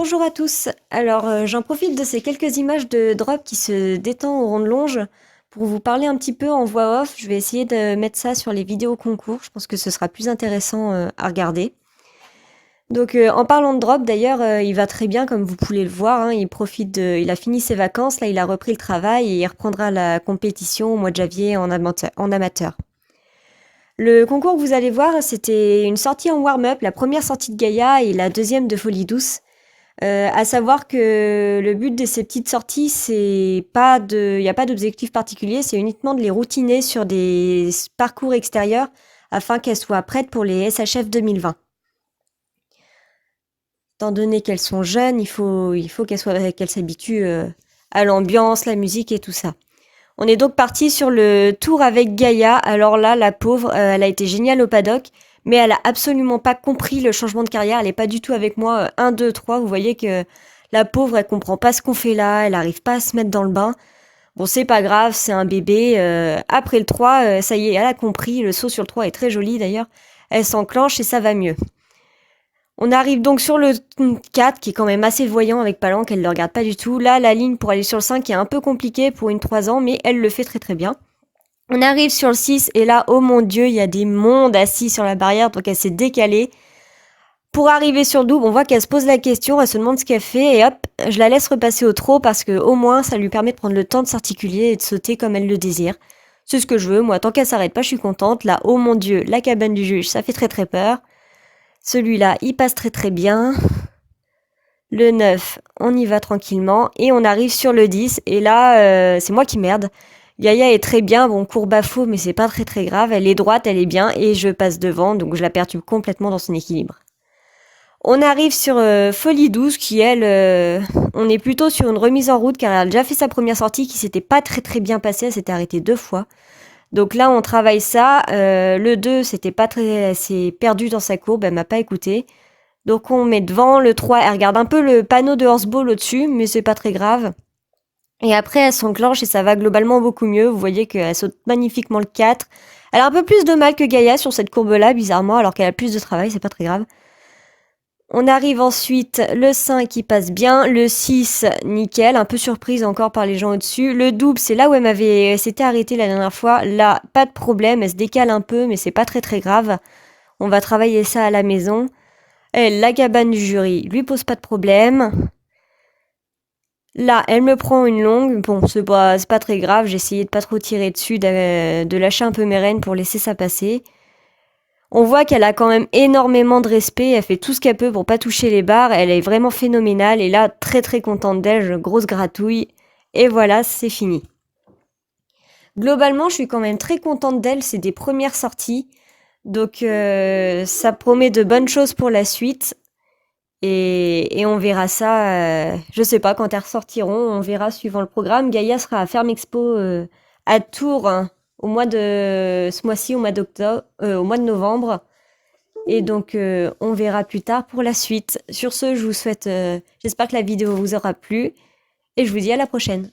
Bonjour à tous. Alors, j'en profite de ces quelques images de drop qui se détend au rond de longe pour vous parler un petit peu en voix off. Je vais essayer de mettre ça sur les vidéos concours. Je pense que ce sera plus intéressant à regarder. Donc, en parlant de drop, d'ailleurs, il va très bien, comme vous pouvez le voir, hein. Il a fini ses vacances, là, il a repris le travail et il reprendra la compétition au mois de janvier en amateur. Le concours que vous allez voir, c'était une sortie en warm-up, la première sortie de Gaïa et la deuxième de Folie Douce. À savoir que le but de ces petites sorties, il n'y a pas d'objectif particulier, c'est uniquement de les routiner sur des parcours extérieurs afin qu'elles soient prêtes pour les SHF 2020. Étant donné qu'elles sont jeunes, il faut qu'elles s'habituent à l'ambiance, la musique et tout ça. On est donc parti sur le tour avec Gaïa. Alors là, la pauvre, elle a été géniale au paddock, mais elle a absolument pas compris le changement de carrière. Elle est pas du tout avec moi. 1, 2, 3. Vous voyez que la pauvre, elle comprend pas ce qu'on fait là. Elle arrive pas à se mettre dans le bain. Bon, c'est pas grave, c'est un bébé. Après le 3, ça y est, elle a compris. Le saut sur le 3 est très joli d'ailleurs. Elle s'enclenche et ça va mieux. On arrive donc sur le 4 qui est quand même assez voyant avec Palanque, elle ne le regarde pas du tout. Là, la ligne pour aller sur le 5 est un peu compliquée pour une 3 ans, mais elle le fait très très bien. On arrive sur le 6 et là, oh mon dieu, il y a des mondes assis sur la barrière, donc elle s'est décalée. Pour arriver sur le double, on voit qu'elle se pose la question, elle se demande ce qu'elle fait et hop, je la laisse repasser au trot parce que au moins ça lui permet de prendre le temps de s'articuler et de sauter comme elle le désire. C'est ce que je veux, moi, tant qu'elle s'arrête pas, je suis contente. Là, oh mon dieu, la cabane du juge, ça fait très très peur. Celui-là, il passe très très bien. Le 9, on y va tranquillement. Et on arrive sur le 10. Et là, c'est moi qui merde. Gaïa est très bien. Bon, courbe à faux, mais c'est pas très très grave. Elle est droite, elle est bien. Et je passe devant. Donc je la perturbe complètement dans son équilibre. On arrive sur Folie 12 qui, elle, on est plutôt sur une remise en route car elle a déjà fait sa première sortie qui s'était pas très très bien passée. Elle s'était arrêtée 2 fois. Donc là, on travaille ça. Le 2, c'était pas très... Elle s'est perdue dans sa courbe, elle m'a pas écouté. Donc on met devant le 3. Elle regarde un peu le panneau de horseball au-dessus, mais c'est pas très grave. Et après, elle s'enclenche et ça va globalement beaucoup mieux. Vous voyez qu'elle saute magnifiquement le 4. Elle a un peu plus de mal que Gaïa sur cette courbe-là, bizarrement, alors qu'elle a plus de travail, c'est pas très grave. On arrive ensuite, le 5 qui passe bien, le 6, nickel, un peu surprise encore par les gens au-dessus. Le double, c'est là où elle s'était arrêtée la dernière fois. Là, pas de problème, elle se décale un peu, mais c'est pas très très grave. On va travailler ça à la maison. Elle, la cabane du jury, lui pose pas de problème. Là, elle me prend une longue. Bon, c'est pas très grave, j'ai essayé de pas trop tirer dessus, de lâcher un peu mes rênes pour laisser ça passer. On voit qu'elle a quand même énormément de respect, elle fait tout ce qu'elle peut pour pas toucher les barres, elle est vraiment phénoménale, et là, très très contente d'elle, grosse gratouille, et voilà, c'est fini. Globalement, je suis quand même très contente d'elle, c'est des premières sorties, donc ça promet de bonnes choses pour la suite, et on verra ça, je sais pas, quand elles ressortiront, on verra suivant le programme. Gaïa sera à Ferme Expo à Tours, hein, au mois de ce mois-ci, au mois de novembre. Et donc, on verra plus tard pour la suite. Sur ce, je vous souhaite, j'espère que la vidéo vous aura plu et je vous dis à la prochaine.